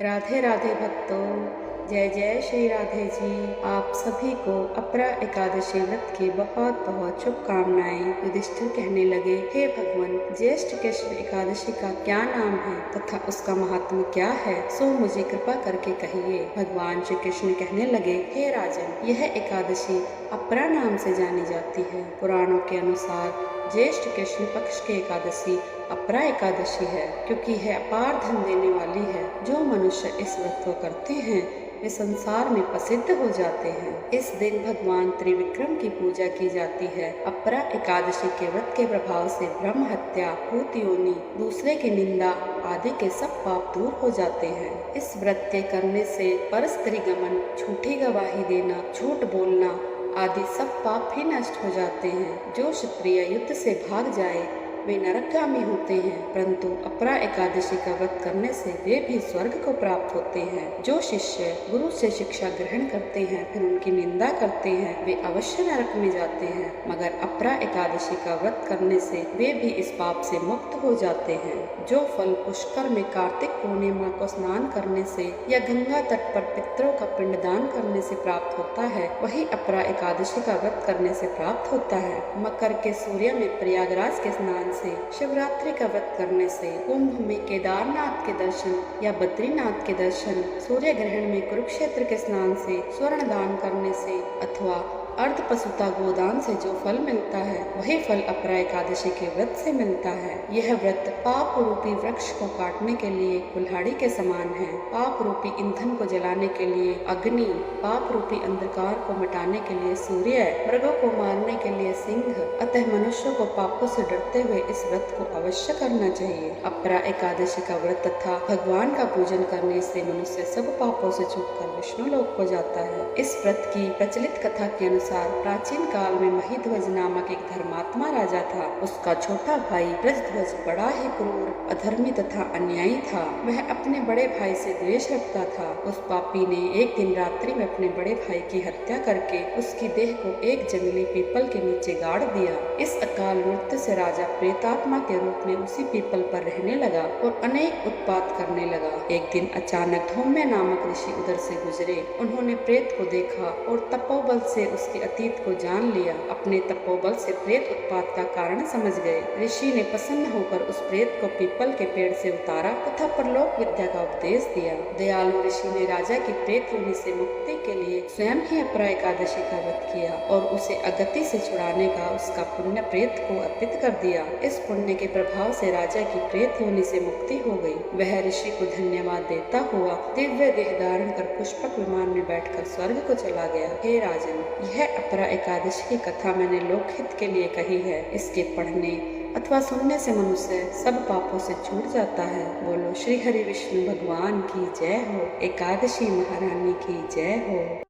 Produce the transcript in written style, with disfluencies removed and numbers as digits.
राधे राधे भक्तों, जय जय श्री राधे जी। आप सभी को अपरा एकादशी व्रत की बहुत बहुत शुभकामनाएं। युधिष्ठिर कहने लगे, हे भगवान, ज्येष्ठ कृष्ण एकादशी का क्या नाम है तथा उसका महात्म्य क्या है, सो मुझे कृपा करके कहिए। भगवान श्री कृष्ण कहने लगे, हे राजन, यह एकादशी अपरा नाम से जानी जाती है। पुराणों के अनुसार ज्येष्ठ कृष्ण पक्ष की एकादशी अपरा एकादशी है, क्योंकि यह अपार धन देने वाली है। जो मनुष्य इस व्रत को करते हैं वे संसार में प्रसिद्ध हो जाते हैं। इस दिन भगवान त्रिविक्रम की पूजा की जाती है। अपरा एकादशी के व्रत के प्रभाव से ब्रह्म हत्या, भूत योनि, दूसरे की निंदा आदि के सब पाप दूर हो जाते हैं। इस व्रत के करने से परस्त्री गमन, झूठी गवाही देना, झूठ बोलना आदि सब पाप ही नष्ट हो जाते हैं। जो क्षत्रिय युद्ध से भाग जाए वे नरकगामी होते हैं, परंतु अपरा एकादशी का व्रत करने से वे भी स्वर्ग को प्राप्त होते हैं। जो शिष्य गुरु से शिक्षा ग्रहण करते हैं फिर उनकी निंदा करते हैं वे अवश्य नरक में जाते हैं, मगर अपरा एकादशी का व्रत करने से वे भी इस पाप से मुक्त हो जाते हैं। जो फल पुष्कर में कार्तिक पूर्णिमा को स्नान करने से या गंगा तट पर पितरों का पिंडदान करने से प्राप्त होता है, वही अपरा एकादशी का व्रत करने से प्राप्त होता है। मकर के सूर्य में प्रयागराज के स्नान से, शिवरात्रि का व्रत करने से, कुंभ में केदारनाथ के दर्शन या बद्रीनाथ के दर्शन, सूर्य ग्रहण में कुरुक्षेत्र के स्नान से, स्वर्ण दान करने से अथवा अर्ध पशुता गोदान से जो फल मिलता है वही फल अपरा एकादशी के व्रत से मिलता है। यह व्रत पाप रूपी वृक्ष को काटने के लिए कुल्हाड़ी के समान है। पाप रूपी ईंधन को जलाने के लिए अग्नि, पाप रूपी अंधकार को मिटाने के लिए सूर्य, मृगों को मारने के लिए सिंह। अतः मनुष्यों को पापों से डरते हुए इस व्रत को अवश्य करना चाहिए। अपरा एकादशी का व्रत तथा भगवान का पूजन करने से मनुष्य सब पापों से छूटकर विष्णु लोक को जाता है। इस व्रत की प्रचलित कथा के अनुसार प्राचीन काल में महिध्वज नामक एक धर्मात्मा राजा था। उसका छोटा भाई ब्रजध्वज बड़ा ही क्रूर, अधर्मी तथा अन्यायी था। वह अपने बड़े भाई से द्वेष रखता था। उस पापी ने एक दिन रात्रि में अपने बड़े भाई की हत्या करके उसकी देह को एक जंगली पीपल के नीचे गाड़ दिया। इस अकाल मृत्यु से राजा प्रेतात्मा के रूप में उसी पीपल पर रहने लगा और अनेक उत्पात करने लगा। एक दिन अचानक धौम्य नामक ऋषि उधर से गुजरे। उन्होंने प्रेत को देखा और तपोबल से उसके अतीत को जान लिया। अपने तपोबल से प्रेत उत्पात का कारण समझ गए। ऋषि ने प्रसन्न होकर उस प्रेत को पीपल के पेड़ से उतारा तथा परलोक विद्या का उपदेश दिया। दयालु ऋषि ने राजा की प्रेत योनि से मुक्ति के लिए स्वयं ही अपरा एकादशी का व्रत किया और उसे अगति से छुड़ाने का उसका पुण्य प्रेत को अर्पित कर दिया। इस पुण्य के प्रभाव से राजा की प्रेत योनि से मुक्ति हो गई। वह ऋषि को धन्यवाद देता हुआ दिव्य देह धारण कर पुष्पक विमान में बैठकर स्वर्ग को चला गया। हे राजन, यह अपरा एकादशी की कथा मैंने लोकहित के लिए कही है। इसके पढ़ने अथवा सुनने से मनुष्य सब पापों से छूट जाता है। बोलो श्री हरि विष्णु भगवान की जय हो। एकादशी महारानी की जय हो।